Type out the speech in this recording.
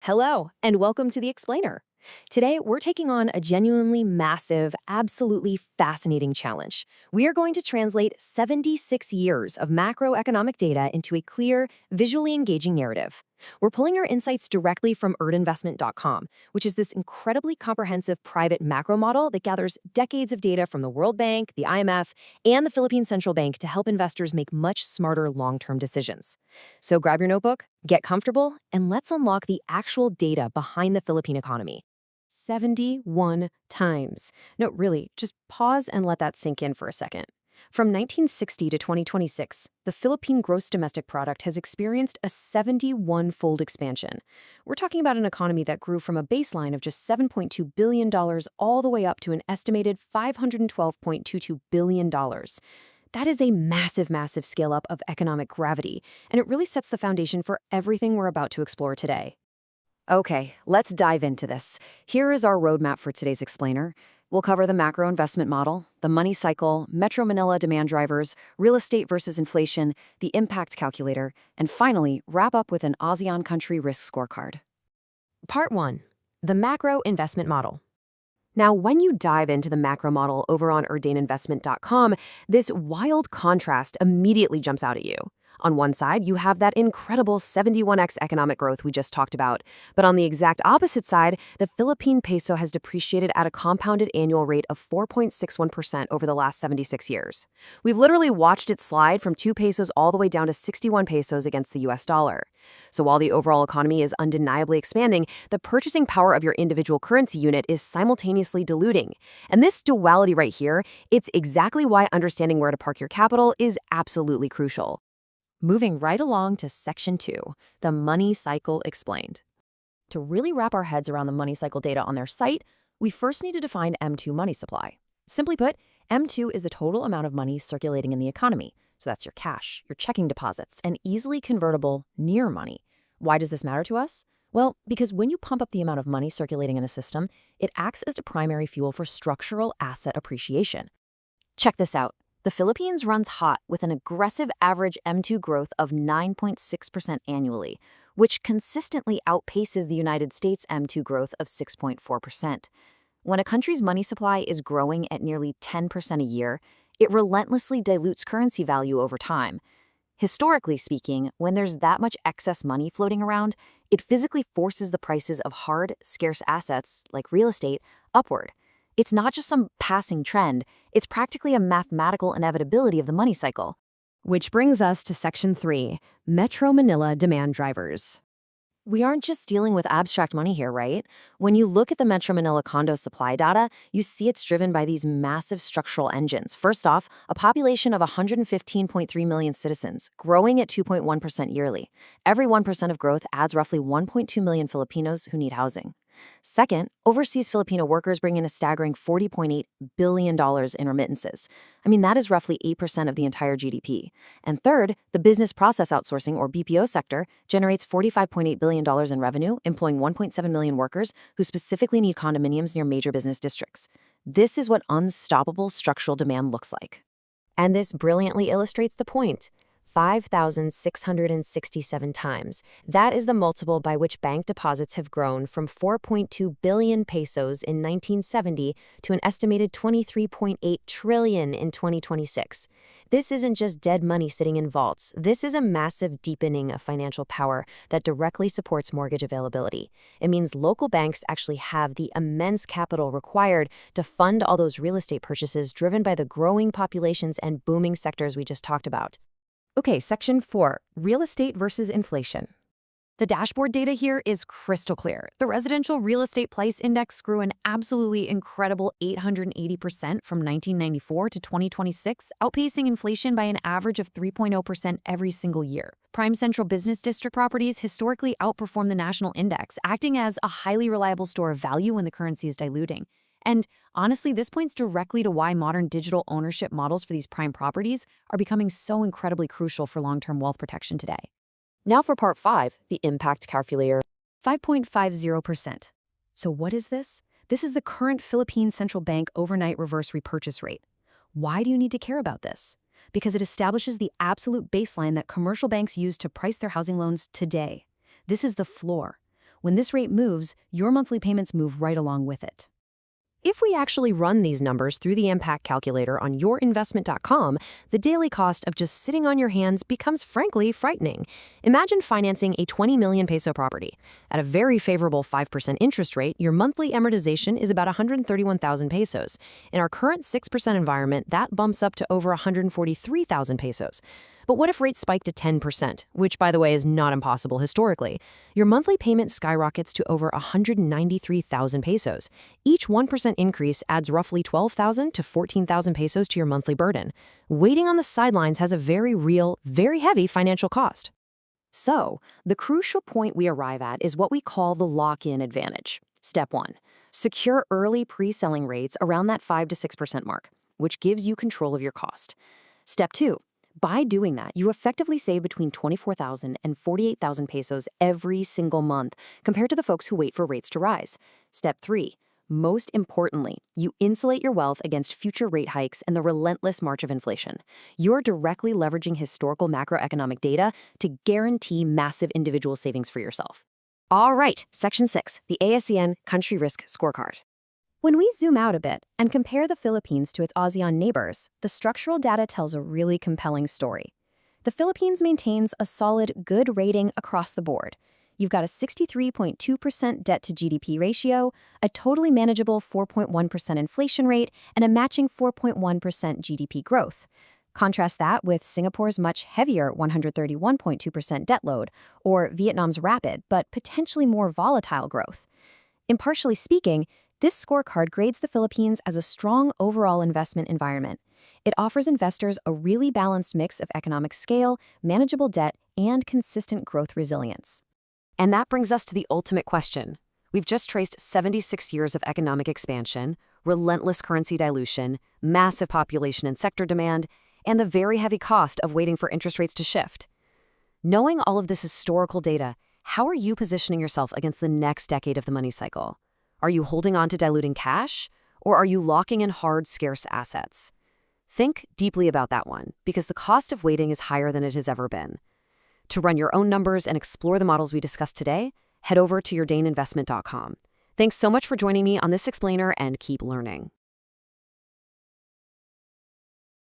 Hello, and welcome to The Explainer. Today, we're taking on a genuinely massive, absolutely fascinating challenge. We are going to translate 76 years of macroeconomic data into a clear, visually engaging narrative. We're pulling our insights directly from earninvestment.com, which is this incredibly comprehensive private macro model that gathers decades of data from the World Bank, the IMF, and the Philippine Central Bank to help investors make much smarter long-term decisions. So grab your notebook, get comfortable, and let's unlock the actual data behind the Philippine economy. 71 times. No, really, just pause and let that sink in for a second. From 1960 to 2026, the Philippine gross domestic product has experienced a 71-fold expansion. We're talking about an economy that grew from a baseline of just $7.2 billion all the way up to an estimated $512.22 billion. That is a massive, massive scale up of economic gravity, and it really sets the foundation for everything we're about to explore today. Okay, let's dive into this. Here is our roadmap for today's explainer. We'll cover the macro investment model, the money cycle, Metro Manila demand drivers, real estate versus inflation, the impact calculator, and finally, wrap up with an ASEAN country risk scorecard. Part 1. The macro investment model. Now, when you dive into the macro model over on earninvestment.com, this wild contrast immediately jumps out at you. On one side, you have that incredible 71x economic growth we just talked about. But on the exact opposite side, the Philippine peso has depreciated at a compounded annual rate of 4.61% over the last 76 years. We've literally watched it slide from 2 pesos all the way down to 61 pesos against the US dollar. So while the overall economy is undeniably expanding, the purchasing power of your individual currency unit is simultaneously diluting. And this duality right here, it's exactly why understanding where to park your capital is absolutely crucial. Moving right along to Section 2, the money cycle explained. To really wrap our heads around the money cycle data on their site, we first need to define M2 money supply. Simply put, M2 is the total amount of money circulating in the economy. So that's your cash, your checking deposits, and easily convertible near money. Why does this matter to us? Well, because when you pump up the amount of money circulating in a system, it acts as the primary fuel for structural asset appreciation. Check this out. The Philippines runs hot with an aggressive average M2 growth of 9.6% annually, which consistently outpaces the United States M2 growth of 6.4%. When a country's money supply is growing at nearly 10% a year, it relentlessly dilutes currency value over time. Historically speaking, when there's that much excess money floating around, it physically forces the prices of hard, scarce assets, like real estate, upward. It's not just some passing trend, it's practically a mathematical inevitability of the money cycle. Which brings us to Section 3, Metro Manila demand drivers. We aren't just dealing with abstract money here, right? When you look at the Metro Manila condo supply data, you see it's driven by these massive structural engines. First off, a population of 115.3 million citizens, growing at 2.1% yearly. Every 1% of growth adds roughly 1.2 million Filipinos who need housing. Second, overseas Filipino workers bring in a staggering $40.8 billion in remittances. That is roughly 8% of the entire GDP. And third, the business process outsourcing, or BPO sector, generates $45.8 billion in revenue, employing 1.7 million workers who specifically need condominiums near major business districts. This is what unstoppable structural demand looks like. And this brilliantly illustrates the point. 5,667 times. That is the multiple by which bank deposits have grown from 4.2 billion pesos in 1970 to an estimated 23.8 trillion in 2026. This isn't just dead money sitting in vaults. This is a massive deepening of financial power that directly supports mortgage availability. It means local banks actually have the immense capital required to fund all those real estate purchases driven by the growing populations and booming sectors we just talked about. Okay, Section 4, real estate versus inflation. The dashboard data here is crystal clear. The residential real estate price index grew an absolutely incredible 880% from 1994 to 2026, outpacing inflation by an average of 3.0% every single year. Prime Central Business District properties historically outperform the national index, acting as a highly reliable store of value when the currency is diluting. And honestly, this points directly to why modern digital ownership models for these prime properties are becoming so incredibly crucial for long-term wealth protection today. Now for Part 5, the impact calculator. 5.50%. So what is this? This is the current Philippine Central Bank overnight reverse repurchase rate. Why do you need to care about this? Because it establishes the absolute baseline that commercial banks use to price their housing loans today. This is the floor. When this rate moves, your monthly payments move right along with it. If we actually run these numbers through the impact calculator on yourinvestment.com, the daily cost of just sitting on your hands becomes frankly frightening. Imagine financing a 20 million peso property. At a very favorable 5% interest rate, your monthly amortization is about 131,000 pesos. In our current 6% environment, that bumps up to over 143,000 pesos. But what if rates spike to 10%, which, by the way, is not impossible historically? Your monthly payment skyrockets to over 193,000 pesos. Each 1% increase adds roughly 12,000 to 14,000 pesos to your monthly burden. Waiting on the sidelines has a very real, very heavy financial cost. So, the crucial point we arrive at is what we call the lock-in advantage. Step 1. Secure early pre-selling rates around that 5 to 6% mark, which gives you control of your cost. Step 2. By doing that, you effectively save between 24,000 and 48,000 pesos every single month compared to the folks who wait for rates to rise. Step 3. Most importantly, you insulate your wealth against future rate hikes and the relentless march of inflation. You're directly leveraging historical macroeconomic data to guarantee massive individual savings for yourself. All right, Section 6, the ASEAN Country Risk Scorecard. When we zoom out a bit and compare the Philippines to its ASEAN neighbors, the structural data tells a really compelling story. The Philippines maintains a solid good rating across the board. You've got a 63.2% debt-to-GDP ratio, a totally manageable 4.1% inflation rate, and a matching 4.1% GDP growth. Contrast that with Singapore's much heavier 131.2% debt load, or Vietnam's rapid but potentially more volatile growth. Impartially speaking, this scorecard grades the Philippines as a strong overall investment environment. It offers investors a really balanced mix of economic scale, manageable debt, and consistent growth resilience. And that brings us to the ultimate question. We've just traced 76 years of economic expansion, relentless currency dilution, massive population and sector demand, and the very heavy cost of waiting for interest rates to shift. Knowing all of this historical data, how are you positioning yourself against the next decade of the money cycle? Are you holding on to diluting cash, or are you locking in hard, scarce assets? Think deeply about that one, because the cost of waiting is higher than it has ever been. To run your own numbers and explore the models we discussed today, head over to yourdaininvestment.com. Thanks so much for joining me on this explainer, and keep learning.